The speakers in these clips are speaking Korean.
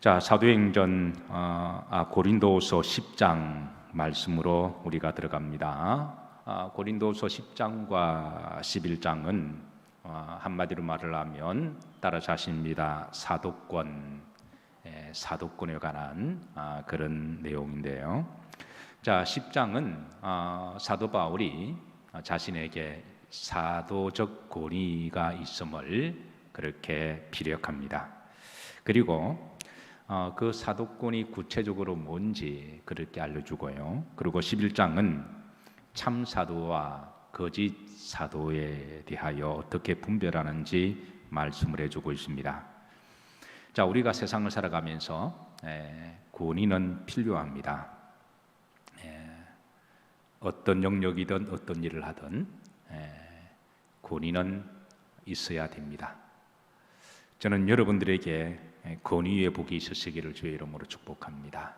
자, 사도행전 고린도후서 10장 말씀으로 우리가 들어갑니다. 고린도후서 10장과 11장은 한마디로 말을 하면 따라자십니다. 사도권에 관한 그런 내용인데요. 자, 10장은 사도 바울이 자신에게 사도적 권위가 있음을 그렇게 피력합니다. 그리고 그 사도권이 구체적으로 뭔지 그렇게 알려주고요. 그리고 11장은 참 사도와 거짓 사도에 대하여 어떻게 분별하는지 말씀을 해주고 있습니다. 자, 우리가 세상을 살아가면서 권위는 필요합니다. 어떤 영역이든 어떤 일을 하든 권위는 있어야 됩니다. 저는 여러분들에게 권위의 복이 있으시기를 주의 이름으로 축복합니다.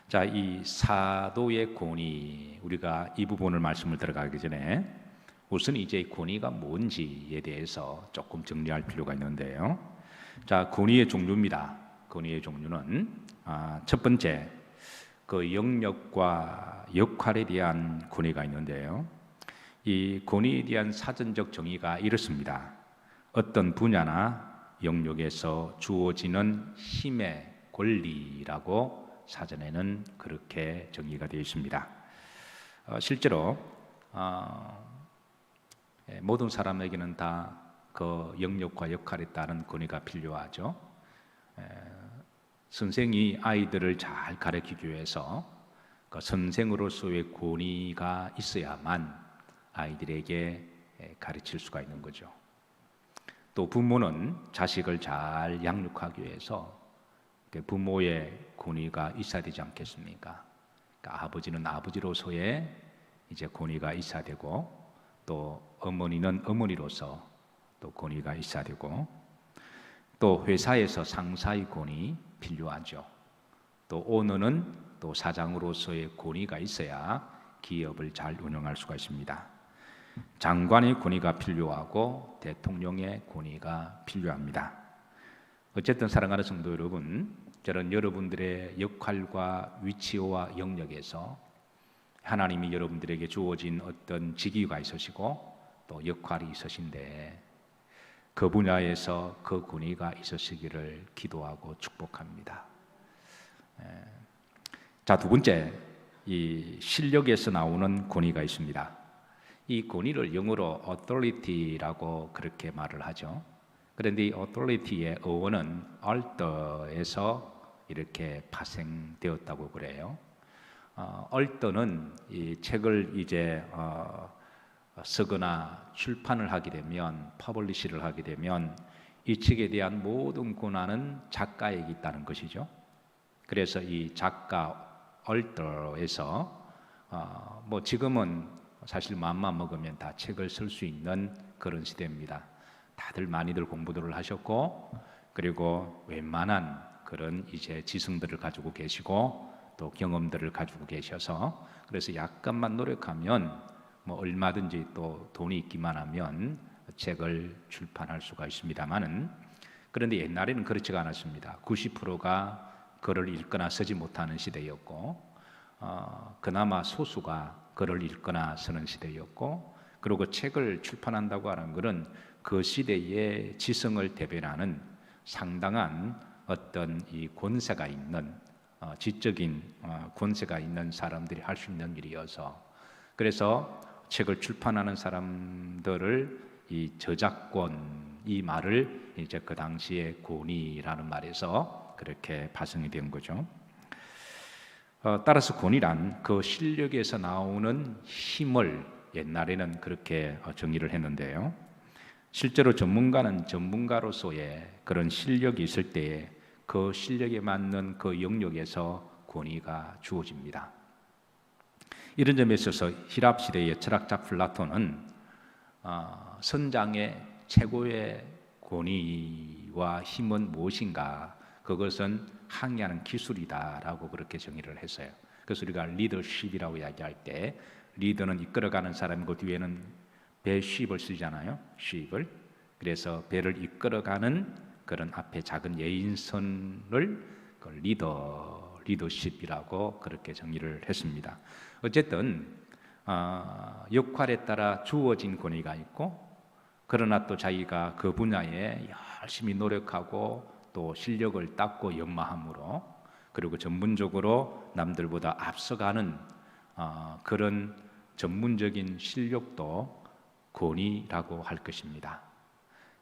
자, 이 사도의 권위, 우리가 이 부분을 말씀을 들어가기 전에 우선 이제 권위가 뭔지에 대해서 조금 정리할 필요가 있는데요. 자, 권위의 종류입니다. 권위의 종류는 첫 번째, 그 영역과 역할에 대한 권위가 있는데요. 이 권위에 대한 사전적 정의가 이렇습니다. 어떤 분야나 영역에서 주어지는 힘의 권리라고 사전에는 그렇게 정의가 되어 있습니다. 실제로 모든 사람에게는 다 그 영역과 역할에 따른 권위가 필요하죠. 선생이 아이들을 잘 가르치기 위해서 그 선생으로서의 권위가 있어야만 아이들에게 가르칠 수가 있는 거죠. 또 부모는 자식을 잘 양육하기 위해서 부모의 권위가 있어야 되지 않겠습니까? 그러니까 아버지는 아버지로서의 이제 권위가 있어야 되고, 또 어머니는 어머니로서 또 권위가 있어야 되고, 또 회사에서 상사의 권위 필요하죠. 또 오너는 또 사장으로서의 권위가 있어야 기업을 잘 운영할 수가 있습니다. 장관의 권위가 필요하고 대통령의 권위가 필요합니다. 어쨌든 사랑하는 성도 여러분, 저는 여러분들의 역할과 위치와 영역에서 하나님이 여러분들에게 주어진 어떤 직위가 있으시고 또 역할이 있으신데 그 분야에서 그 권위가 있으시기를 기도하고 축복합니다. 자, 두 번째, 이 실력에서 나오는 권위가 있습니다. 이 권위를 영어로 authority라고 그렇게 말을 하죠. 그런데 이 authority의 어원은 얼더에서 이렇게 파생되었다고 그래요. 얼더는 이 책을 이제 쓰거나 출판을 하게 되면, 퍼블리시를 하게 되면 이 책에 대한 모든 권한은 작가에게 있다는 것이죠. 그래서 이 작가 얼더에서 뭐 지금은 사실 마음만 먹으면 다 책을 쓸 수 있는 그런 시대입니다. 다들 많이들 공부들을 하셨고, 그리고 웬만한 그런 이제 지성들을 가지고 계시고 또 경험들을 가지고 계셔서, 그래서 약간만 노력하면 뭐 얼마든지 또 돈이 있기만 하면 책을 출판할 수가 있습니다만은, 그런데 옛날에는 그렇지가 않았습니다. 90%가 글을 읽거나 쓰지 못하는 시대였고, 그나마 소수가 글을 읽거나 쓰는 시대였고, 그리고 책을 출판한다고 하는 것은 그 시대의 지성을 대변하는 상당한 어떤 이 권세가 있는 지적인 권세가 있는 사람들이 할 수 있는 일이어서, 그래서 책을 출판하는 사람들을 이 저작권, 이 말을 이제 그 당시에 권위라는 말에서 그렇게 파생이 된 거죠. 따라서 권위란 그 실력에서 나오는 힘을 옛날에는 그렇게 정의를 했는데요. 실제로 전문가는 전문가로서의 그런 실력이 있을 때에 그 실력에 맞는 그 영역에서 권위가 주어집니다. 이런 점에 있어서 히랍 시대의 철학자 플라톤은 선장의 최고의 권위와 힘은 무엇인가? 그것은 항해하는 기술이다라고 그렇게 정의를 했어요. 그래서 우리가 리더십이라고 이야기할 때, 리더는 이끌어가는 사람이고 뒤에는 배 쉽을 쓰잖아요. 쉽을. 그래서 배를 이끌어가는 그런 앞에 작은 예인선을 그 리더십이라고 그렇게 정의를 했습니다. 어쨌든 역할에 따라 주어진 권위가 있고, 그러나 또 자기가 그 분야에 열심히 노력하고 또 실력을 닦고 연마함으로, 그리고 전문적으로 남들보다 앞서가는 그런 전문적인 실력도 권위라고 할 것입니다.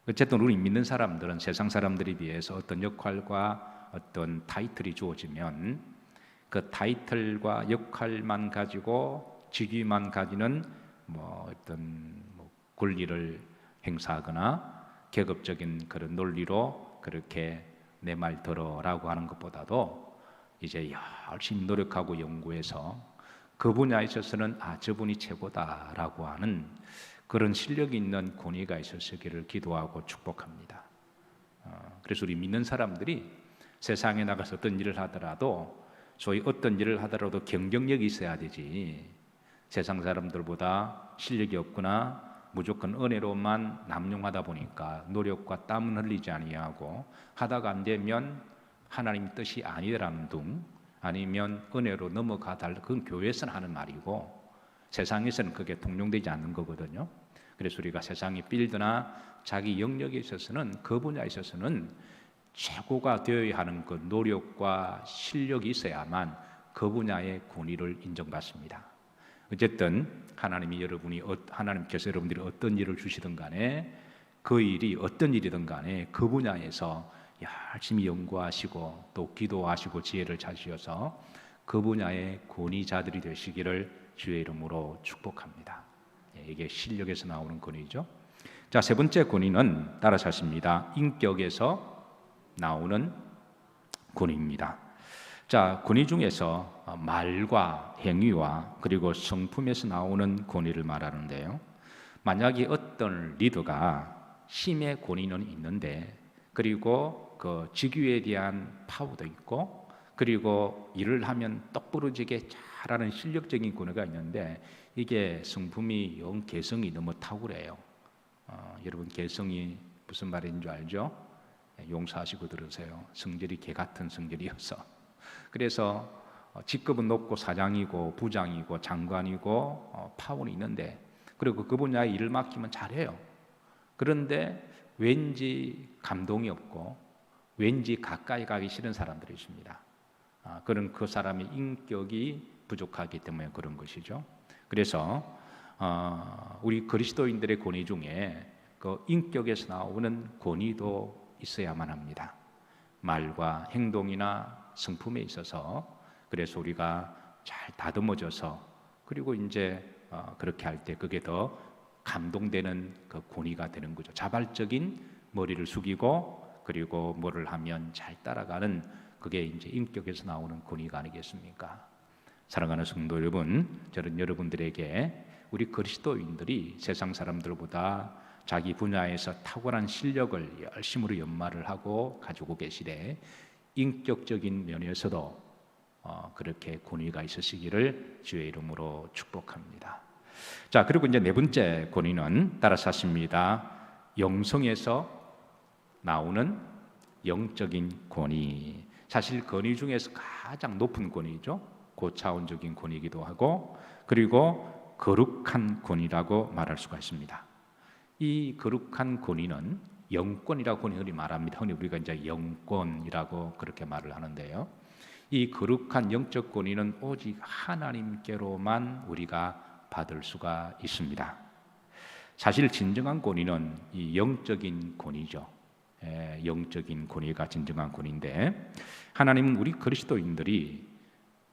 어쨌든 우리 믿는 사람들은 세상 사람들에 비해서 어떤 역할과 어떤 타이틀이 주어지면 그 타이틀과 역할만 가지고 직위만 가지는 어떤 권리를 행사하거나 계급적인 그런 논리로 그렇게 내 말 들어라고 하는 것보다도 이제 열심히 노력하고 연구해서 그 분야에 있어서는 저분이 최고다라고 하는 그런 실력이 있는 권위가 있으시기를 기도하고 축복합니다. 그래서 우리 믿는 사람들이 세상에 나가서 어떤 일을 하더라도, 소위 어떤 일을 하더라도 경쟁력이 있어야 되지, 세상 사람들보다 실력이 없거나 무조건 은혜로만 남용하다 보니까 노력과 땀은 흘리지 아니하고 하다가 안 되면 하나님 뜻이 아니라는 둥, 아니면 은혜로 넘어가 달라, 그건 교회에서는 하는 말이고 세상에서는 그게 통용되지 않는 거거든요. 그래서 우리가 세상의 필드나 자기 영역에 있어서는, 그 분야에 있어서는 최고가 되어야 하는 그 노력과 실력이 있어야만 그 분야의 권위를 인정받습니다. 어쨌든 하나님께서 여러분들이 어떤 일을 주시든 간에, 그 일이 어떤 일이든 간에 그 분야에서 열심히 연구하시고 또 기도하시고 지혜를 찾으셔서 그 분야의 권위자들이 되시기를 주의 이름으로 축복합니다. 이게 실력에서 나오는 권위죠. 자, 세 번째 권위는 따라서 하십니다. 인격에서 나오는 권위입니다. 자, 권위 중에서 말과 행위와 그리고 성품에서 나오는 권위를 말하는데요. 만약에 어떤 리더가 힘의 권위는 있는데, 그리고 그 직위에 대한 파워도 있고, 그리고 일을 하면 똑부러지게 잘하는 실력적인 권위가 있는데, 이게 성품이 영 개성이 너무 탁월해요. 여러분, 개성이 무슨 말인 줄 알죠? 용서하시고 들으세요. 성질이 개 같은 성질이어서. 그래서 직급은 높고 사장이고 부장이고 장관이고 파워는 있는데, 그리고 그 분야에 일을 맡기면 잘해요. 그런데 왠지 감동이 없고 왠지 가까이 가기 싫은 사람들이 있습니다. 그런 그 사람의 인격이 부족하기 때문에 그런 것이죠. 그래서 우리 그리스도인들의 권위 중에 그 인격에서 나오는 권위도 있어야만 합니다. 말과 행동이나 성품에 있어서. 그래서 우리가 잘 다듬어져서, 그리고 이제 그렇게 할 때 그게 더 감동되는 그 권위가 되는 거죠. 자발적인 머리를 숙이고, 그리고 뭐를 하면 잘 따라가는, 그게 이제 인격에서 나오는 권위가 아니겠습니까? 사랑하는 성도 여러분, 저는 여러분들에게 우리 그리스도인들이 세상 사람들보다 자기 분야에서 탁월한 실력을 열심으로 연마를 하고 가지고 계시되, 인격적인 면에서도 그렇게 권위가 있으시기를 주의 이름으로 축복합니다. 자, 그리고 이제 네 번째 권위는 따라서 하십니다. 영성에서 나오는 영적인 권위. 사실 권위 중에서 가장 높은 권위죠. 고차원적인 권위이기도 하고, 그리고 거룩한 권위라고 말할 수가 있습니다. 이 거룩한 권위는 영권이라고 흔히 말합니다. 흔히 우리가 이제 영권이라고 그렇게 말을 하는데요. 이 거룩한 영적 권위는 오직 하나님께로만 우리가 받을 수가 있습니다. 사실 진정한 권위는 이 영적인 권위죠. 영적인 권위가 진정한 권위인데, 하나님은 우리 그리스도인들이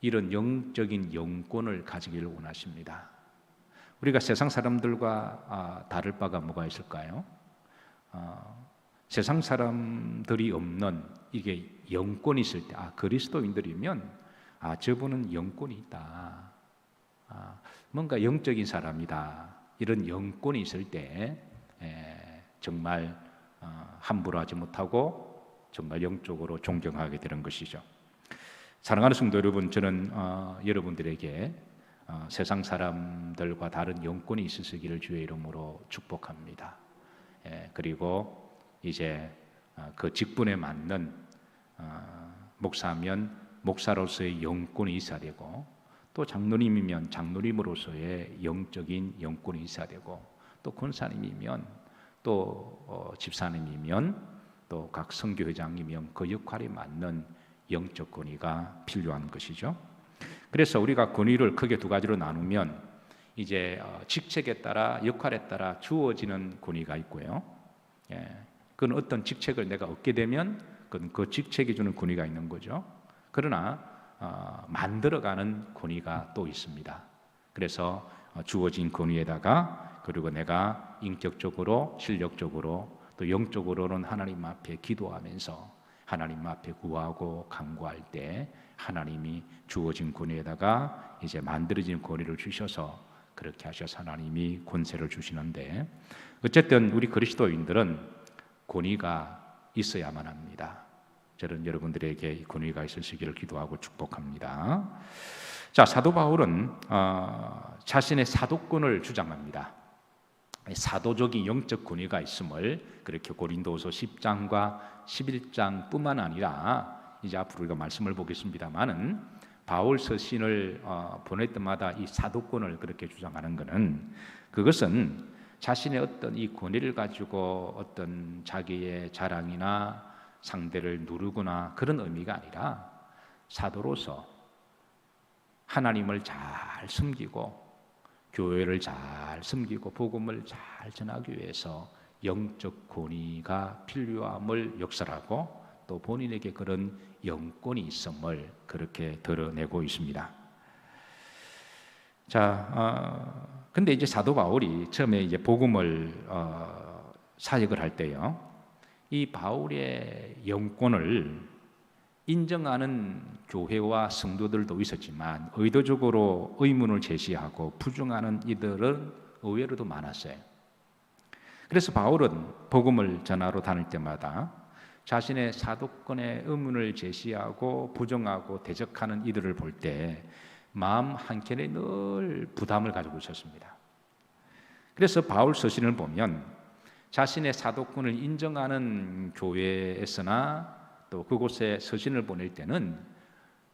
이런 영적인 영권을 가지기를 원하십니다. 우리가 세상 사람들과 다를 바가 뭐가 있을까요? 세상 사람들이 없는 이게 영권이 있을 때, 그리스도인들이면 저분은 영권이 있다, 뭔가 영적인 사람이다, 이런 영권이 있을 때 정말 함부로 하지 못하고 정말 영적으로 존경하게 되는 것이죠. 사랑하는 성도 여러분, 저는 여러분들에게 세상 사람들과 다른 영권이 있으시기를 주의 이름으로 축복합니다. 그리고 이제 그 직분에 맞는 목사면 목사로서의 영권이 있어야 되고, 또 장로님이면 장로님으로서의 영적인 영권이 있어야 되고, 또 권사님이면 또 집사님이면 또 각 선교회장이면 그 역할에 맞는 영적 권위가 필요한 것이죠. 그래서 우리가 권위를 크게 두 가지로 나누면 이제 직책에 따라 역할에 따라 주어지는 권위가 있고요. 그건 어떤 직책을 내가 얻게 되면 그건 그 직책이 주는 권위가 있는 거죠. 그러나 만들어가는 권위가 또 있습니다. 그래서 주어진 권위에다가 그리고 내가 인격적으로 실력적으로 또 영적으로는 하나님 앞에 기도하면서 하나님 앞에 구하고 간구할 때 하나님이 주어진 권위에다가 이제 만들어진 권위를 주셔서 그렇게 하셔서 하나님이 권세를 주시는데, 어쨌든 우리 그리스도인들은 권위가 있어야만 합니다. 저는 여러분들에게 이 권위가 있으시기를 기도하고 축복합니다. 자, 사도 바울은 자신의 사도권을 주장합니다. 사도적인 영적 권위가 있음을 그렇게 고린도후서 10장과 11장뿐만 아니라 이제 앞으로 우리가 말씀을 보겠습니다만은 바울 서신을 보낼 때마다 이 사도권을 그렇게 주장하는 것은, 그것은 자신의 어떤 이 권위를 가지고 어떤 자기의 자랑이나 상대를 누르거나 그런 의미가 아니라 사도로서 하나님을 잘 섬기고 교회를 잘 섬기고 복음을 잘 전하기 위해서 영적 권위가 필요함을 역설하고 또 본인에게 그런 영권이 있음을 그렇게 드러내고 있습니다. 자, 근데 이제 사도 바울이 처음에 이제 복음을 사역을 할 때요, 이 바울의 영권을 인정하는 교회와 성도들도 있었지만 의도적으로 의문을 제시하고 부정하는 이들은 의외로도 많았어요. 그래서 바울은 복음을 전하러 다닐 때마다 자신의 사도권의 의문을 제시하고 부정하고 대적하는 이들을 볼 때 마음 한켠에 늘 부담을 가지고 있었습니다. 그래서 바울 서신을 보면 자신의 사도권을 인정하는 교회에서나 또 그곳에 서신을 보낼 때는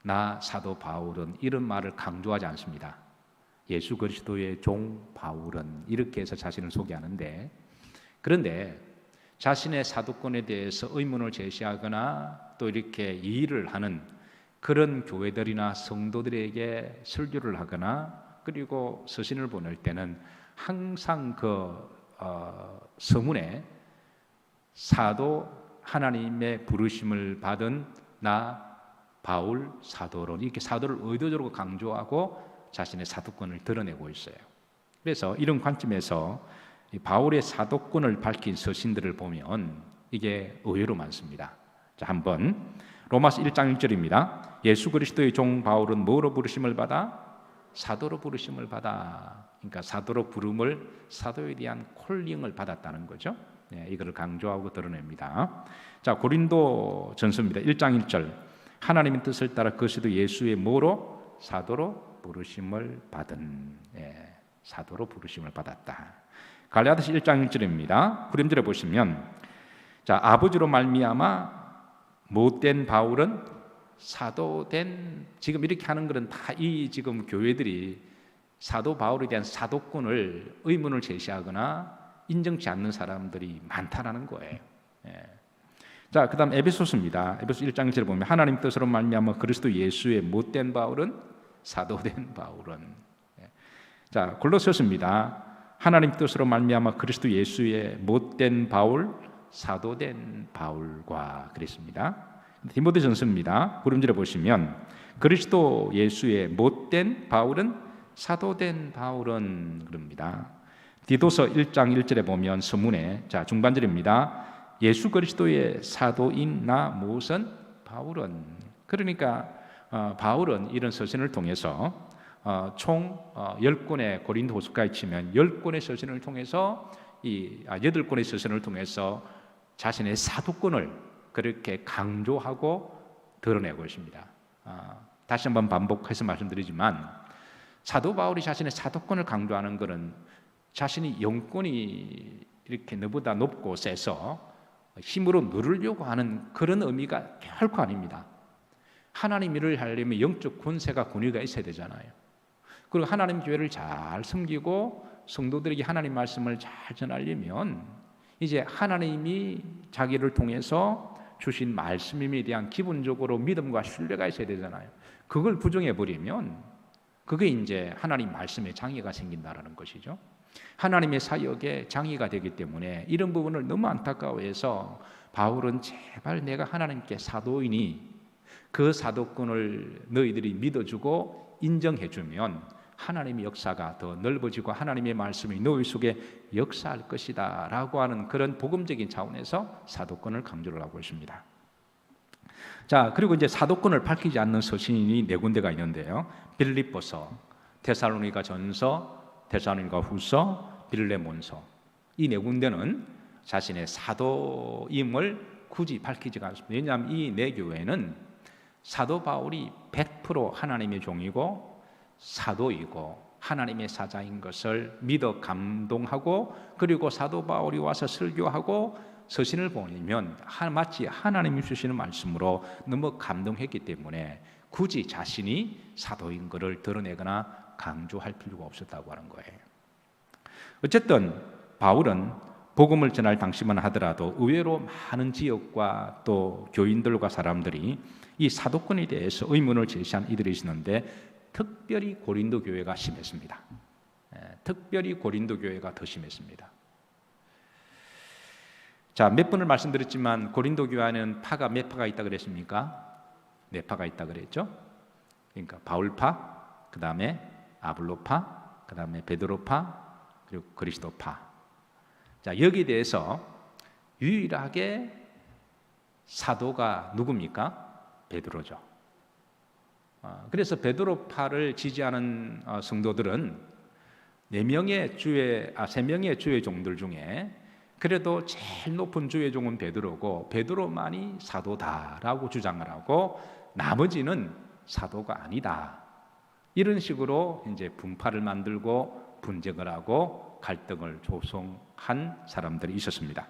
나 사도 바울은 이런 말을 강조하지 않습니다. 예수 그리스도의 종 바울은 이렇게 해서 자신을 소개하는데, 그런데 자신의 사도권에 대해서 의문을 제시하거나 또 이렇게 이의를 하는 그런 교회들이나 성도들에게 설교를 하거나 그리고 서신을 보낼 때는 항상 그 서문에 사도 하나님의 부르심을 받은 나 바울 사도론, 이렇게 사도를 의도적으로 강조하고 자신의 사도권을 드러내고 있어요. 그래서 이런 관점에서 바울의 사도권을 밝힌 서신들을 보면 이게 의외로 많습니다. 자, 한번 로마서 1장 1절입니다. 예수 그리스도의 종 바울은 뭐로 부르심을 받아? 사도로 부르심을 받아. 그러니까 사도로 부름을, 사도에 대한 콜링을 받았다는 거죠. 네, 이거를 강조하고 드러냅니다. 자, 고린도 전서입니다. 1장 1절. 하나님의 뜻을 따라 그리스도 예수의 뭐로? 사도로 부르심을 받은. 네, 사도로 부르심을 받았다. 갈라디아서 1장 1절입니다. 9절에 보시면, 자, 아버지로 말미암아 못된 바울은 사도된, 지금 이렇게 하는 것은 다 이 지금 교회들이 사도 바울에 대한 사도권을 의문을 제시하거나 인정치 않는 사람들이 많다라는 거예요. 예. 자, 그다음 에베소서입니다. 에베소 1장 1절에 보면 하나님 뜻으로 말미암아 그리스도 예수의 못된 바울은 사도된 바울은. 예. 자, 골로새서입니다. 하나님 뜻으로 말미암아 그리스도 예수의 못된 바울, 사도된 바울과 그랬습니다. 디모데전서입니다. 9절에 보시면 그리스도 예수의 못된 바울은 사도된 바울은 그럽니다. 디도서 1장 1절에 보면 서문에, 자, 중반절입니다. 예수 그리스도의 사도인 나 무엇은 바울은. 그러니까 바울은 이런 서신을 통해서 총 10권의 고린도후서까지 치면 10권의 서신을 통해서 이 8권의 서신을 통해서 자신의 사도권을 그렇게 강조하고 드러내고 있습니다. 다시 한번 반복해서 말씀드리지만 사도 바울이 자신의 사도권을 강조하는 것은 자신이 영권이 이렇게 너보다 높고 세서 힘으로 누르려고 하는 그런 의미가 결코 아닙니다. 하나님 일을 하려면 영적 권세가 권위가 있어야 되잖아요. 그리고 하나님 교회를 잘 섬기고 성도들에게 하나님 말씀을 잘 전하려면 이제 하나님이 자기를 통해서 주신 말씀임에 대한 기본적으로 믿음과 신뢰가 있어야 되잖아요. 그걸 부정해 버리면 그게 이제 하나님 말씀에 장애가 생긴다라는 것이죠. 하나님의 사역에 장애가 되기 때문에 이런 부분을 너무 안타까워해서 바울은 제발 내가 하나님께 사도이니 그 사도권을 너희들이 믿어주고 인정해주면 하나님의 역사가 더 넓어지고 하나님의 말씀이 너희 속에 역사할 것이다 라고 하는 그런 복음적인 차원에서 사도권을 강조를 하고 있습니다. 자, 그리고 이제 사도권을 밝히지 않는 서신이 4군데가 있는데요. 빌립보서, 데살로니가 전서, 데살로니가 후서, 빌레몬서. 이 4군데는 자신의 사도임을 굳이 밝히지가 않습니다. 왜냐하면 이 4교회는 사도 바울이 100% 하나님의 종이고 사도이고 하나님의 사자인 것을 믿어 감동하고 그리고 사도 바울이 와서 설교하고 서신을 보내면 마치 하나님이 주시는 말씀으로 너무 감동했기 때문에 굳이 자신이 사도인 것을 드러내거나 강조할 필요가 없었다고 하는 거예요. 어쨌든 바울은 복음을 전할 당시만 하더라도 의외로 많은 지역과 또 교인들과 사람들이 이 사도권에 대해서 의문을 제시한 이들이 있었는데 특별히 고린도 교회가 심했습니다. 특별히 고린도 교회가 더 심했습니다. 자, 몇 번을 말씀드렸지만 고린도 교회는 파가 몇 파가 있다 그랬습니까? 4파가 있다 그랬죠. 그러니까 바울파, 그 다음에 아볼로파, 그 다음에 베드로파, 그리고 그리스도파. 자, 여기에 대해서 유일하게 사도가 누굽니까? 베드로죠. 그래서 베드로파를 지지하는 성도들은 3명의 주의 종들 중에 그래도 제일 높은 주의 종은 베드로고 베드로만이 사도다라고 주장을 하고 나머지는 사도가 아니다. 이런 식으로 이제 분파를 만들고 분쟁을 하고 갈등을 조성한 사람들이 있었습니다.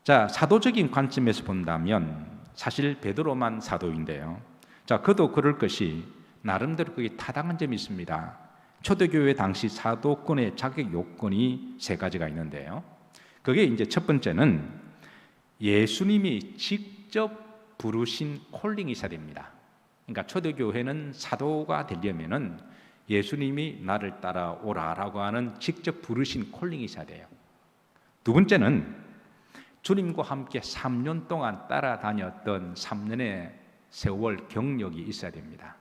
자, 사도적인 관점에서 본다면 사실 베드로만 사도인데요. 자, 그도 그럴 것이 나름대로 그게 타당한 점이 있습니다. 초대교회 당시 사도권의 자격 요건이 3가지가 있는데요. 그게 이제 첫 번째는 예수님이 직접 부르신 콜링이 있어야 됩니다. 그러니까 초대교회는 사도가 되려면은 예수님이 나를 따라오라라고 하는 직접 부르신 콜링이 있어야 돼요. 두 번째는 주님과 함께 3년 동안 따라다녔던 3년의 세월 경력이 있어야 됩니다.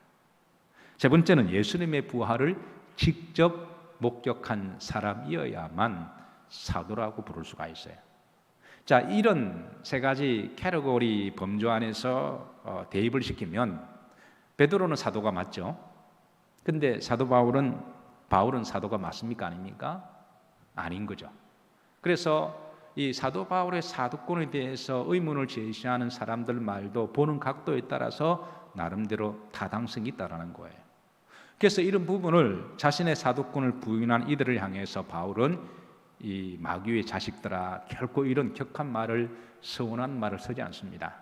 세 번째는 예수님의 부활을 직접 목격한 사람이어야만 사도라고 부를 수가 있어요. 자, 이런 3가지 캐러고리 범주 안에서 대입을 시키면 베드로는 사도가 맞죠? 근데 사도 바울은 사도가 맞습니까? 아닙니까? 아닌 거죠. 그래서 이 사도 바울의 사도권에 대해서 의문을 제시하는 사람들 말도 보는 각도에 따라서 나름대로 타당성이 있다라는 거예요. 그래서 이런 부분을 자신의 사도권을 부인한 이들을 향해서 바울은 이 마귀의 자식들아 결코 이런 격한 말을 서운한 말을 쓰지 않습니다.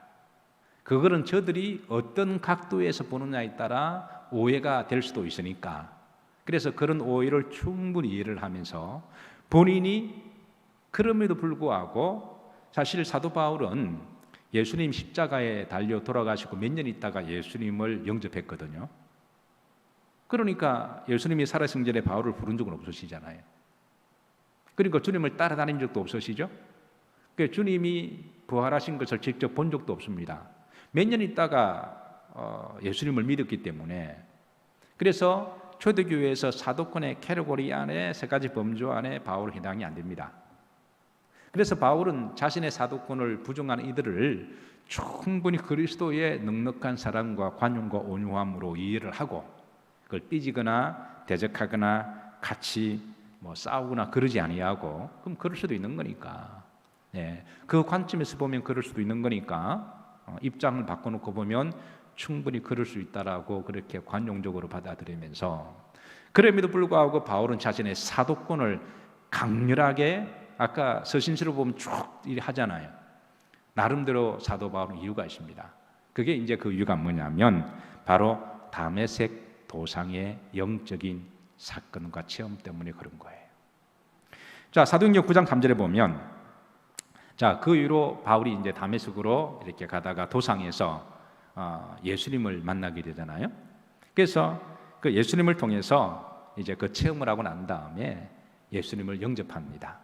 그거는 저들이 어떤 각도에서 보느냐에 따라 오해가 될 수도 있으니까 그래서 그런 오해를 충분히 이해를 하면서 본인이 그럼에도 불구하고 사실 사도 바울은 예수님 십자가에 달려 돌아가시고 몇 년 있다가 예수님을 영접했거든요. 그러니까 예수님이 살아있는 전에 바울을 부른 적은 없으시잖아요. 그러니까 주님을 따라다닌 적도 없으시죠. 그러니까 주님이 부활하신 것을 직접 본 적도 없습니다. 몇 년 있다가 예수님을 믿었기 때문에 그래서 초대교회에서 사도권의 캐러고리 안에 3가지 범주 안에 바울은 해당이 안 됩니다. 그래서 바울은 자신의 사도권을 부정하는 이들을 충분히 그리스도의 넉넉한 사랑과 관용과 온유함으로 이해를 하고 그걸 삐지거나 대적하거나 같이 싸우거나 그러지 아니하고 그럼 그럴 수도 있는 거니까 그 관점에서 보면 그럴 수도 있는 거니까 입장을 바꿔놓고 보면 충분히 그럴 수 있다라고 그렇게 관용적으로 받아들이면서 그럼에도 불구하고 바울은 자신의 사도권을 강렬하게 아까 서신서를 보면 쭉 하잖아요. 나름대로 사도 바울은 이유가 있습니다. 그게 이제 그 이유가 뭐냐면 바로 다메섹 도상의 영적인 사건과 체험 때문에 그런 거예요. 자, 사도행전 9장 3절에 보면 자, 그 이후로 바울이 이제 다메섹으로 이렇게 가다가 도상에서 예수님을 만나게 되잖아요. 그래서 그 예수님을 통해서 이제 그 체험을 하고 난 다음에 예수님을 영접합니다.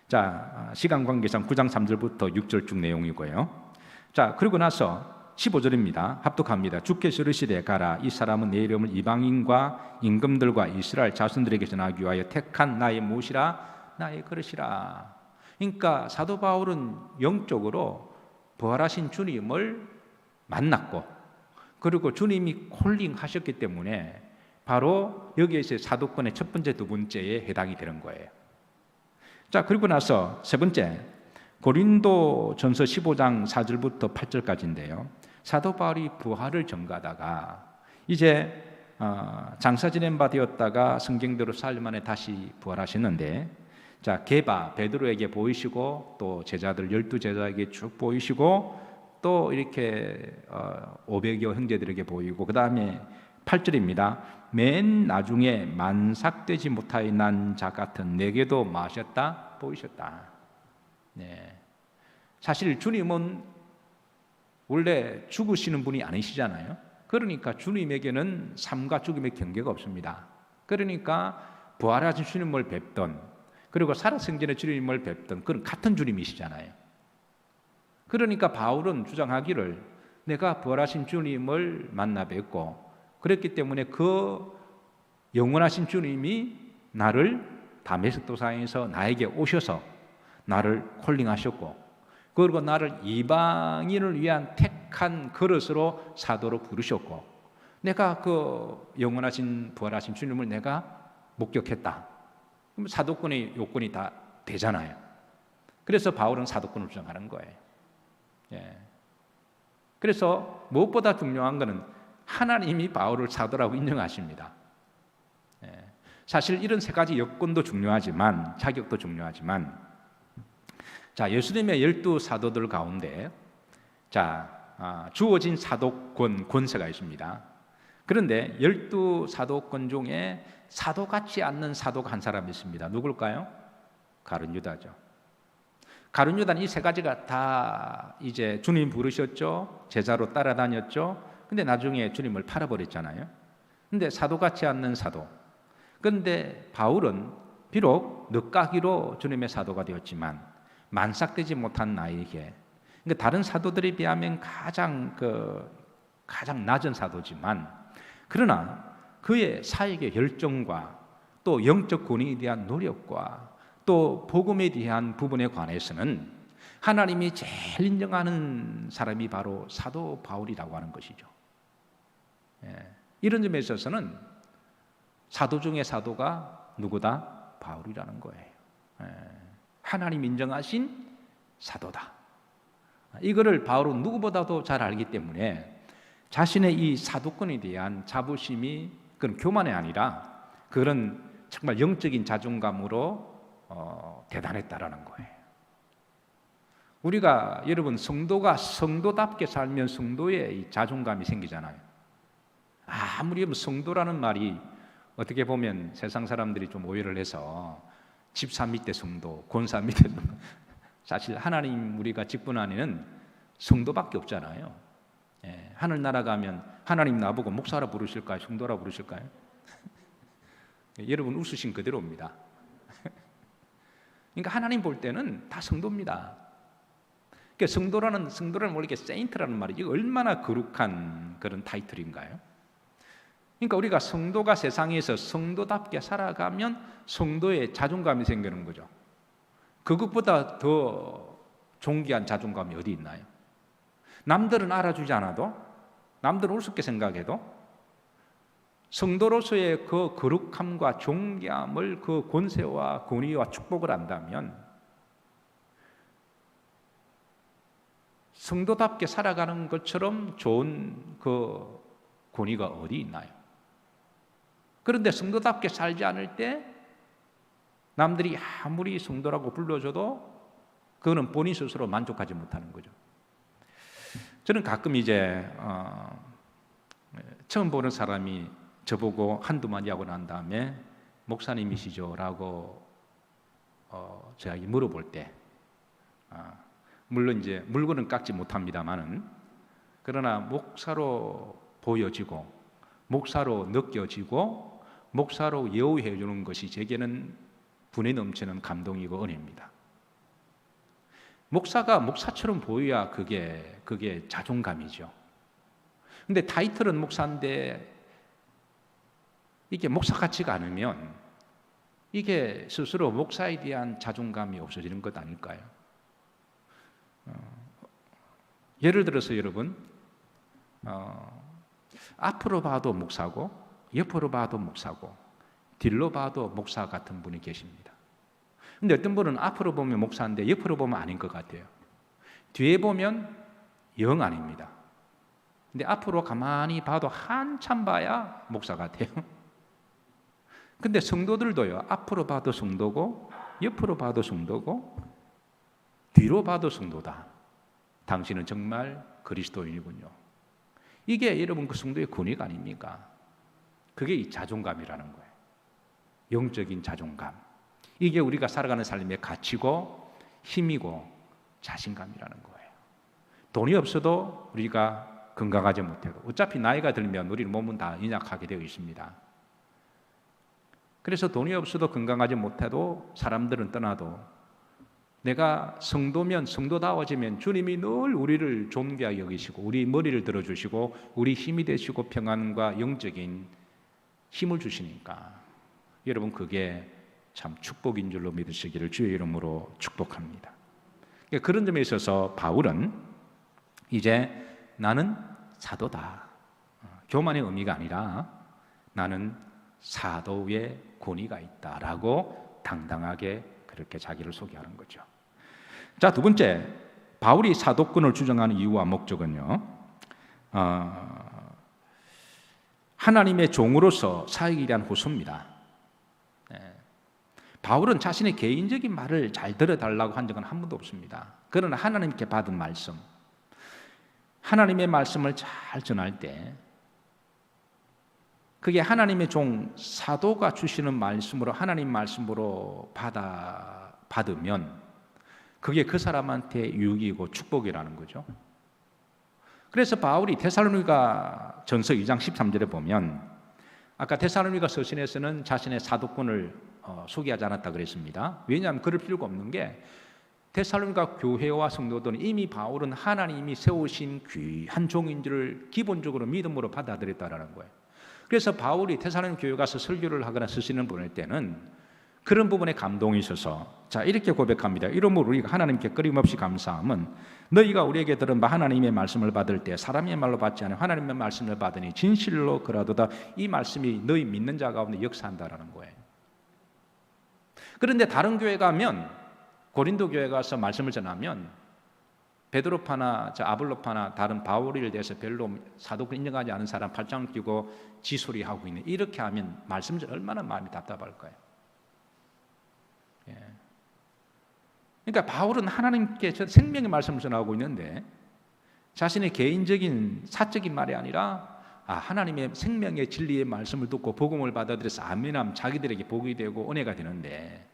자, 시간 관계상 9장 3절부터 6절 쭉 내용이고요. 자, 그리고 나서 15절입니다. 합독합니다. 주께서 이르시되 가라. 이 사람은 내 이름을 이방인과 임금들과 이스라엘 자손들에게 전하기 위하여 택한 나의 무엇이라? 나의 그릇이라. 그러니까 사도 바울은 영적으로 부활하신 주님을 만났고, 그리고 주님이 콜링하셨기 때문에 바로 여기에서 사도권의 첫 번째, 두 번째에 해당이 되는 거예요. 자, 그리고 나서 세 번째, 고린도전서 15장 4절부터 8절까지인데요. 사도 바울이 부활을 전가하다가 이제 장사 지낸 바 되었다가 성경대로 4일 만에 다시 부활하셨는데, 자, 게바 베드로에게 보이시고 또 제자들 12제자에게 쭉 보이시고 또 이렇게 500여 형제들에게 보이고, 그 다음에 8절입니다. 맨 나중에 만삭되지 못하여 난 자 같은 내게도 마셨다 보이셨다. 네. 사실 주님은 원래 죽으시는 분이 아니시잖아요. 그러니까 주님에게는 삶과 죽음의 경계가 없습니다. 그러니까 부활하신 주님을 뵙던, 그리고 살아생전의 주님을 뵙던 그런 같은 주님이시잖아요. 그러니까 바울은 주장하기를 내가 부활하신 주님을 만나 뵙고, 그랬기 때문에 그 영원하신 주님이 나를 다메섹 도상에서 나에게 오셔서 나를 콜링하셨고, 그리고 나를 이방인을 위한 택한 그릇으로 사도로 부르셨고, 내가 그 영원하신 부활하신 주님을 내가 목격했다. 그럼 사도권의 요건이 다 되잖아요. 그래서 바울은 사도권을 주장하는 거예요. 예. 그래서 무엇보다 중요한 것은 하나님이 바울을 사도라고 인정하십니다. 예. 사실 이런 세 가지 여건도 중요하지만, 자격도 중요하지만, 자, 예수님의 12사도들 가운데 자, 주어진 사도권 권세가 있습니다. 그런데 12사도권 중에 사도 같지 않는 사도가 한 사람이 있습니다. 누굴까요? 가룟 유다죠. 가룟 유다는 이 세 가지가 다 이제 주님 부르셨죠. 제자로 따라다녔죠. 근데 나중에 주님을 팔아버렸잖아요. 근데 사도 같지 않는 사도. 그런데 바울은 비록 늦가기로 주님의 사도가 되었지만 만삭되지 못한 나에게, 그러니까 다른 사도들에 비하면 가장 낮은 사도지만, 그러나 그의 사역의 열정과 또 영적 권위에 대한 노력과 또 복음에 대한 부분에 관해서는 하나님이 제일 인정하는 사람이 바로 사도 바울이라고 하는 것이죠. 예. 이런 점에 있어서는 사도 중에 사도가 누구다? 바울이라는 거예요. 예. 하나님 인정하신 사도다. 이거를 바울은 누구보다도 잘 알기 때문에 자신의 이 사도권에 대한 자부심이 그런 교만이 아니라 그런 정말 영적인 자존감으로 대단했다라는 거예요. 우리가 여러분 성도가 성도답게 살면 성도의 이 자존감이 생기잖아요. 아무리 성도라는 말이 어떻게 보면 세상 사람들이 좀 오해를 해서 집사 밑에 성도, 권사 밑에 성도. 사실 하나님 우리가 직분 안에는 성도밖에 없잖아요. 예, 하늘나라 가면 하나님 나보고 목사라 부르실까요? 성도라 부르실까요? 여러분 웃으신 그대로입니다. 그러니까 하나님 볼 때는 다 성도입니다. 그러니까 성도라는 모르게 세인트라는 말이 이게 얼마나 거룩한 그런 타이틀인가요? 그러니까 우리가 성도가 세상에서 성도답게 살아가면 성도의 자존감이 생기는 거죠. 그것보다 더 존귀한 자존감이 어디 있나요? 남들은 알아주지 않아도, 남들은 우습게 생각해도 성도로서의 그 거룩함과 존귀함을, 그 권세와 권위와 축복을 안다면 성도답게 살아가는 것처럼 좋은 그 권위가 어디 있나요? 그런데 성도답게 살지 않을 때 남들이 아무리 성도라고 불러줘도 그거는 본인 스스로 만족하지 못하는 거죠. 저는 가끔 이제 처음 보는 사람이 저보고 한두 마디 하고 난 다음에 목사님이시죠? 라고 제가 물어볼 때 물론 이제 물건은 깎지 못합니다만은 그러나 목사로 보여지고 목사로 느껴지고 목사로 예우해 주는 것이 제게는 분에 넘치는 감동이고 은혜입니다. 목사가 목사처럼 보여야 그게 자존감이죠. 근데 타이틀은 목사인데 이게 목사 같지가 않으면 이게 스스로 목사에 대한 자존감이 없어지는 것 아닐까요? 예를 들어서 여러분 앞으로 봐도 목사고 옆으로 봐도 목사고 뒤로 봐도 목사 같은 분이 계십니다. 근데 어떤 분은 앞으로 보면 목사인데 옆으로 보면 아닌 것 같아요. 뒤에 보면 영 아닙니다. 근데 앞으로 가만히 봐도 한참 봐야 목사 같아요. 근데 성도들도요, 앞으로 봐도 성도고 옆으로 봐도 성도고 뒤로 봐도 성도다. 당신은 정말 그리스도인이군요. 이게 여러분 그 성도의 권위가 아닙니까? 그게 이 자존감이라는 거예요. 영적인 자존감. 이게 우리가 살아가는 삶의 가치고 힘이고 자신감이라는 거예요. 돈이 없어도 우리가 건강하지 못해도 어차피 나이가 들면 우리 몸은 다 연약하게 되어 있습니다. 그래서 돈이 없어도 건강하지 못해도 사람들은 떠나도 내가 성도면 성도다워지면 주님이 늘 우리를 존귀하게 여기시고 우리 머리를 들어주시고 우리 힘이 되시고 평안과 영적인 힘을 주시니까 여러분 그게 참 축복인 줄로 믿으시기를 주의 이름으로 축복합니다. 그런 점에 있어서 바울은 이제 나는 사도다. 교만의 의미가 아니라 나는 사도의 권위가 있다라고 당당하게 그렇게 자기를 소개하는 거죠. 자, 두 번째, 바울이 사도권을 주장하는 이유와 목적은요, 하나님의 종으로서 사역에 대한 호소입니다. 바울은 자신의 개인적인 말을 잘 들어달라고 한 적은 한 번도 없습니다. 그러나 하나님께 받은 말씀, 하나님의 말씀을 잘 전할 때 그게 하나님의 종 사도가 주시는 말씀으로 하나님 말씀으로 받으면 그게 그 사람한테 유익이고 축복이라는 거죠. 그래서 바울이 데살로니가 전서 2장 13절에 보면 아까 데살로니가 서신에서는 자신의 사도권을 소개하지 않았다 그랬습니다. 왜냐하면 그럴 필요가 없는 게 데살로니가 교회와 성도들은 이미 바울은 하나님이 세우신 귀한 종인 줄을 기본적으로 믿음으로 받아들였다라는 거예요. 그래서 바울이 데살로니가 교회 가서 설교를 하거나 서신을 보낼 때는 그런 부분에 감동이 있어서 자 이렇게 고백합니다. 이러므로 우리가 하나님께 끊임없이 감사함은 너희가 우리에게 들은 바 하나님의 말씀을 받을 때 사람의 말로 받지 않아 하나님의 말씀을 받으니 진실로 그라도다. 이 말씀이 너희 믿는 자 가운데 역사한다라는 거예요. 그런데 다른 교회 가면 고린도 교회 가서 말씀을 전하면 베드로파나 아볼로파나 다른 바울에 대해서 별로 사도권 인정하지 않은 사람 팔짱을 끼고 지소리하고 있는 이렇게 하면 말씀 얼마나 마음이 답답할까요? 그러니까 바울은 하나님께 생명의 말씀을 전하고 있는데 자신의 개인적인 사적인 말이 아니라 하나님의 생명의 진리의 말씀을 듣고 복음을 받아들여서 아멘하면 자기들에게 복이 되고 은혜가 되는데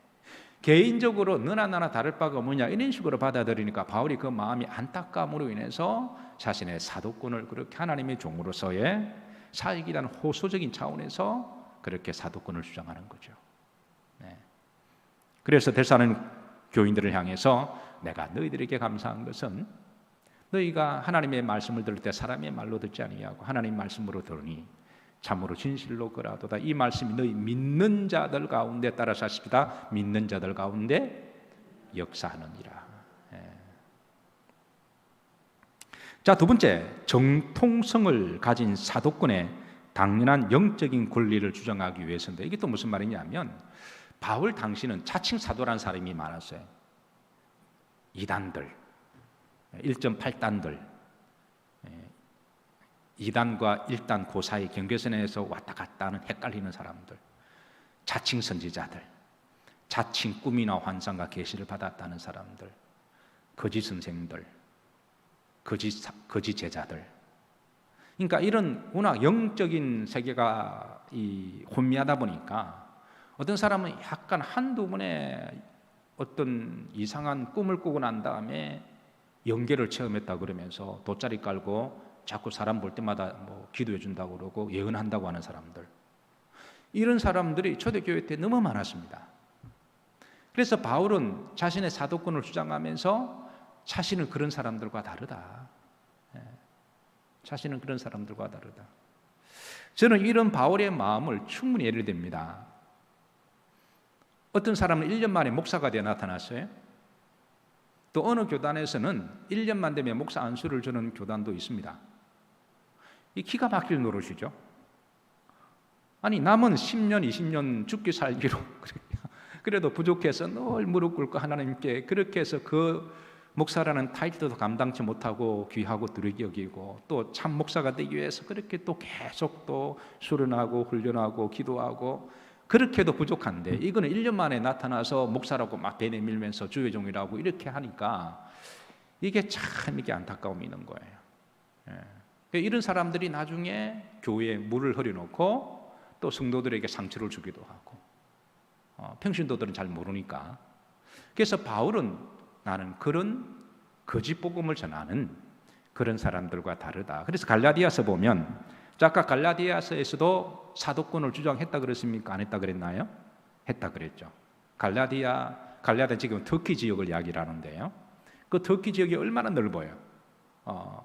개인적으로 너나 나나 다를 바가 뭐냐 이런 식으로 받아들이니까 바울이 그 마음이 안타까움으로 인해서 자신의 사도권을 그렇게 하나님의 종으로서의 사역이라는 호소적인 차원에서 그렇게 사도권을 주장하는 거죠. 그래서 데살로니가 교인들을 향해서 내가 너희들에게 감사한 것은 너희가 하나님의 말씀을 들을 때 사람의 말로 듣지 아니하고 하나님 말씀으로 들으니 참으로 진실로 그라도다. 이 말씀이 너희 믿는 자들 가운데 따라서 하십니다. 믿는 자들 가운데 역사하느니라. 자, 두 번째, 정통성을 가진 사도권의 당연한 영적인 권리를 주장하기 위해서인데 이게 또 무슨 말이냐면 바울 당시는 자칭 사도라는 사람이 많았어요. 2단들, 1.8단들, 2단과 1단 그 사이 경계선에서 왔다 갔다 하는 헷갈리는 사람들, 자칭 선지자들, 자칭 꿈이나 환상과 계시를 받았다는 사람들, 거짓 선생들, 거짓 제자들. 그러니까 이런 워낙 영적인 세계가 혼미하다 보니까 어떤 사람은 약간 한두 번의 어떤 이상한 꿈을 꾸고 난 다음에 영계를 체험했다 그러면서 돗자리 깔고 자꾸 사람 볼 때마다 뭐 기도해 준다고 그러고 예언한다고 하는 사람들, 이런 사람들이 초대교회 때 너무 많았습니다. 그래서 바울은 자신의 사도권을 주장하면서 자신은 그런 사람들과 다르다. 자신은 그런 사람들과 다르다. 저는 이런 바울의 마음을 충분히 이해를 됩니다. 어떤 사람은 1년 만에 목사가 되어 나타났어요. 또 어느 교단에서는 1년만 되면 목사 안수를 주는 교단도 있습니다. 이 기가 막힐 노릇이죠. 아니 남은 10년, 20년 죽기 살기로 그래도 부족해서 늘 무릎 꿇고 하나님께 그렇게 해서 그 목사라는 타이틀도 감당치 못하고 귀하고 드리게 여기고 또 참 목사가 되기 위해서 그렇게 또 계속 또 수련하고 훈련하고 기도하고 그렇게도 부족한데 이거는 1년 만에 나타나서 목사라고 막 배 내밀면서 주의 종이라고 이렇게 하니까 이게 참 이게 안타까움이 있는 거예요. 이런 사람들이 나중에 교회에 물을 흐려놓고 또 성도들에게 상처를 주기도 하고 평신도들은 잘 모르니까. 그래서 바울은 나는 그런 거짓 복음을 전하는 그런 사람들과 다르다. 그래서 갈라디아서 보면 아까 갈라디아서에서도 사도권을 주장했다 그랬습니까? 안 했다 그랬나요? 했다 그랬죠. 갈라디아 지금 터키 지역을 이야기를 하는데요. 그 터키 지역이 얼마나 넓어요.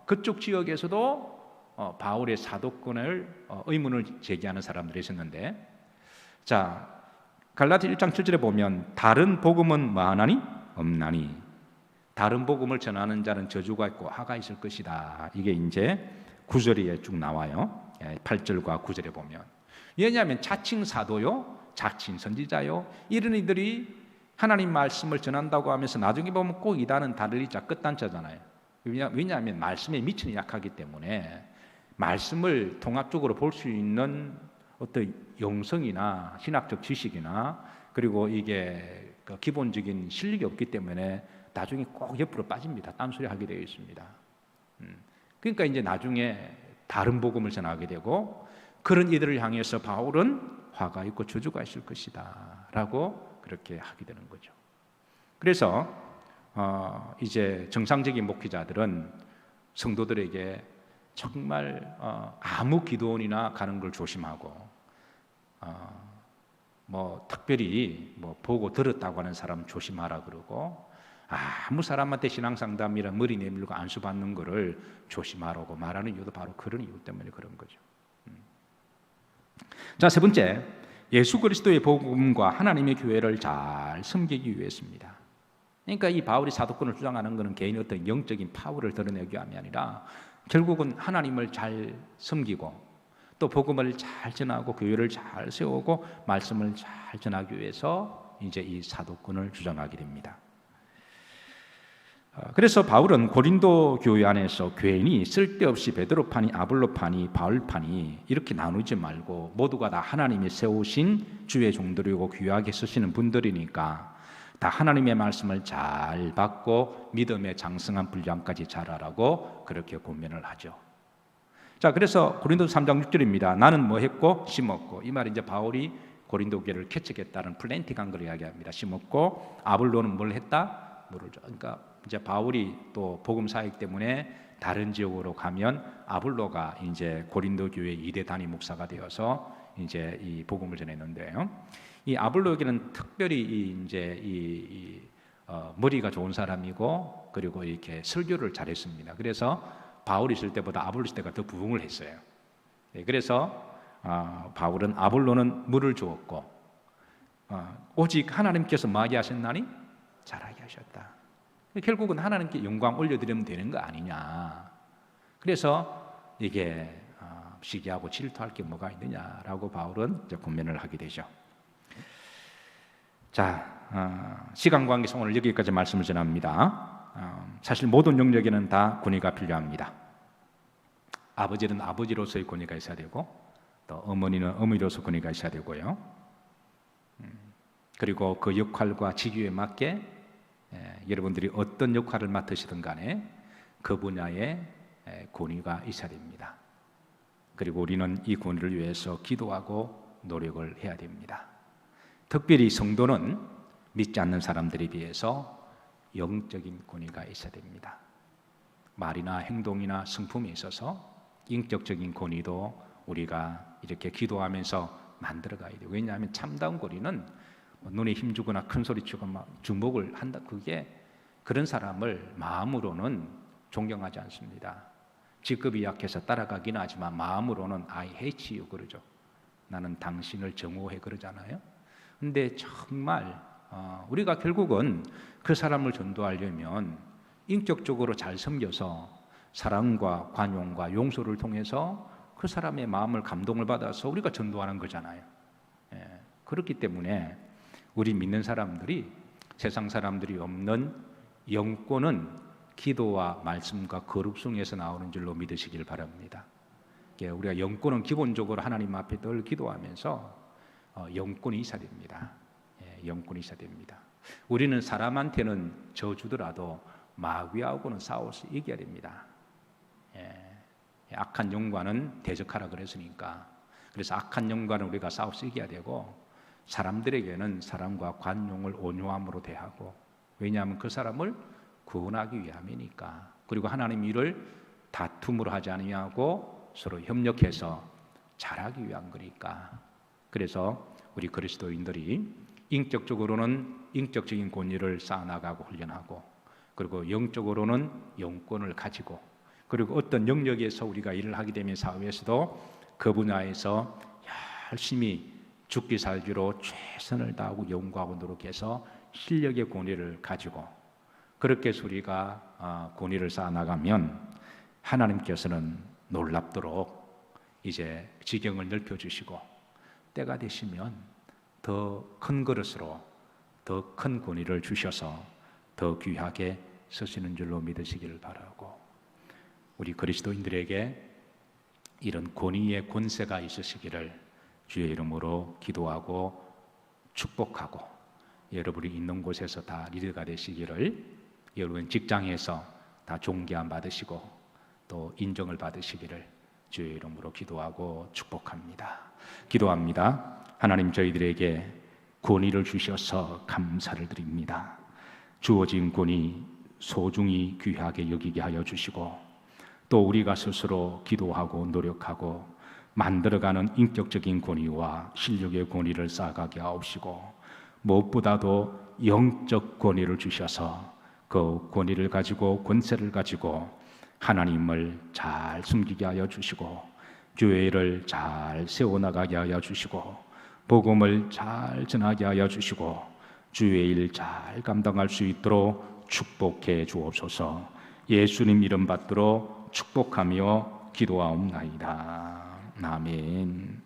그쪽 지역에서도 바울의 사도권을 의문을 제기하는 사람들이 있었는데, 자 갈라디아 1장 7절에 보면 다른 복음은 뭐하나니? 없나니 다른 복음을 전하는 자는 저주가 있고 화가 있을 것이다. 이게 이제 9절에 쭉 나와요. 8절과 9절에 보면. 왜냐하면 자칭 사도요, 자칭 선지자요, 이런 이들이 하나님 말씀을 전한다고 하면서 나중에 보면 꼭 이단은 다르리자 끝단자잖아요. 왜냐하면 말씀에 미천이 약하기 때문에 말씀을 통합적으로 볼 수 있는 어떤 영성이나 신학적 지식이나 그리고 이게 기본적인 실력이 없기 때문에 나중에 꼭 옆으로 빠집니다. 딴소리 하게 되어 있습니다. 그러니까 이제 나중에 다른 복음을 전하게 되고 그런 이들을 향해서 바울은 화가 있고 저주가 있을 것이다 라고 그렇게 하게 되는 거죠. 그래서 이제 정상적인 목회자들은 성도들에게 정말 아무 기도원이나 가는 걸 조심하고 뭐 특별히 뭐 보고 들었다고 하는 사람 조심하라 그러고 아무 사람한테 신앙상담이라 머리 내밀고 안수 받는 거를 조심하라고 말하는 이유도 바로 그런 이유 때문에 그런 거죠. 자, 세 번째, 예수 그리스도의 복음과 하나님의 교회를 잘 섬기기 위해서입니다. 그러니까 이 바울이 사도권을 주장하는 것은 개인의 어떤 영적인 파워를 드러내기 위함이 아니라 결국은 하나님을 잘 섬기고 또 복음을 잘 전하고 교회를 잘 세우고 말씀을 잘 전하기 위해서 이제 이 사도권을 주장하게 됩니다. 그래서 바울은 고린도 교회 안에서 괜히 쓸데없이 베드로파니 아볼로파니 바울파니 이렇게 나누지 말고 모두가 다 하나님이 세우신 주의 종들이고 귀하게 쓰시는 분들이니까 다 하나님의 말씀을 잘 받고 믿음의 장성한 분량까지 자라라고 그렇게 권면을 하죠. 자, 그래서 고린도서 3장 6절입니다. 나는 뭐 했고 심었고, 이 말이 이제 바울이 고린도 교회를 개척했다는 플랜팅한 걸 이야기합니다. 심었고 아볼로는 뭘 했다? 물을 줘. 그러니까 이제 바울이 또 복음 사역 때문에 다른 지역으로 가면 아볼로가 이제 고린도 교회 2대 단임 목사가 되어서 이제 이 복음을 전했는데요. 이 아볼로에게는 특별히 머리가 좋은 사람이고 그리고 이렇게 설교를 잘했습니다. 그래서 바울이 있을 때보다 아볼로 있을 때가 더 부흥을 했어요. 그래서 바울은 아볼로는 물을 주었고 오직 하나님께서 뭐하게 하셨나니? 자라게 하셨다. 결국은 하나님께 영광 올려드리면 되는 거 아니냐. 그래서 이게 시기하고 질투할 게 뭐가 있느냐라고 바울은 이제 권면을 하게 되죠. 자, 시간 관계상 오늘 여기까지 말씀을 전합니다. 사실 모든 영역에는 다 권위가 필요합니다. 아버지는 아버지로서의 권위가 있어야 되고 또 어머니는 어머니로서 권위가 있어야 되고요. 그리고 그 역할과 직위에 맞게 여러분들이 어떤 역할을 맡으시든 간에 그 분야에 권위가 있어야 됩니다. 그리고 우리는 이 권위를 위해서 기도하고 노력을 해야 됩니다. 특별히 성도는 믿지 않는 사람들에 비해서 영적인 권위가 있어야 됩니다. 말이나 행동이나 성품에 있어서 인격적인 권위도 우리가 이렇게 기도하면서 만들어가야 돼요. 왜냐하면 참다운 권위는 눈에 힘주거나 큰 소리 치고 막 주목을 한다, 그게 그런 사람을 마음으로는 존경하지 않습니다. 직급이 약해서 따라가긴 하지만 마음으로는 I hate you 그러죠. 나는 당신을 정오해 그러잖아요. 근데 정말 우리가 결국은 그 사람을 전도하려면 인격적으로 잘 섬겨서 사랑과 관용과 용서를 통해서 그 사람의 마음을 감동을 받아서 우리가 전도하는 거잖아요. 그렇기 때문에 우리 믿는 사람들이 세상 사람들이 없는 영권은 기도와 말씀과 거룩성에서 나오는 줄로 믿으시길 바랍니다. 우리가 영권은 기본적으로 하나님 앞에 늘 기도하면서 영권이 있어야 됩니다. 영권이 있어야 됩니다. 우리는 사람한테는 져주더라도 마귀하고는 싸워서 이겨야 됩니다. 악한 영과는 대적하라 그랬으니까. 그래서 악한 영과는 우리가 싸워서 이겨야 되고, 사람들에게는 사랑과 관용을 온유함으로 대하고, 왜냐하면 그 사람을 구원하기 위함이니까. 그리고 하나님 일을 다툼으로 하지 아니하고 서로 협력해서 잘하기 위한 거니까. 그래서 우리 그리스도인들이 인격적으로는 인격적인 권위를 쌓아나가고 훈련하고, 그리고 영적으로는 영권을 가지고, 그리고 어떤 영역에서 우리가 일을 하게 되면 사회에서도 그 분야에서 열심히 죽기 살기로 최선을 다하고 연구하고 노력해서 실력의 권위를 가지고, 그렇게 해서 우리가 권위를 쌓아나가면 하나님께서는 놀랍도록 이제 지경을 넓혀주시고, 때가 되시면 더 큰 그릇으로 더 큰 권위를 주셔서 더 귀하게 쓰시는 줄로 믿으시기를 바라고, 우리 그리스도인들에게 이런 권위의 권세가 있으시기를 주의 이름으로 기도하고 축복하고, 여러분이 있는 곳에서 다 리더가 되시기를, 여러분 직장에서 다 존귀함 받으시고 또 인정을 받으시기를 주의 이름으로 기도하고 축복합니다. 기도합니다. 하나님, 저희들에게 권위를 주셔서 감사를 드립니다. 주어진 권위 소중히 귀하게 여기게 하여 주시고, 또 우리가 스스로 기도하고 노력하고 만들어가는 인격적인 권위와 실력의 권위를 쌓아가게 하옵시고, 무엇보다도 영적 권위를 주셔서 그 권위를 가지고 권세를 가지고 하나님을 잘 숨기게 하여 주시고, 교회를 잘 세워나가게 하여 주시고, 복음을 잘 전하게 하여 주시고, 주의 일 잘 감당할 수 있도록 축복해 주옵소서. 예수님 이름 받들어 축복하며 기도하옵나이다. 아멘.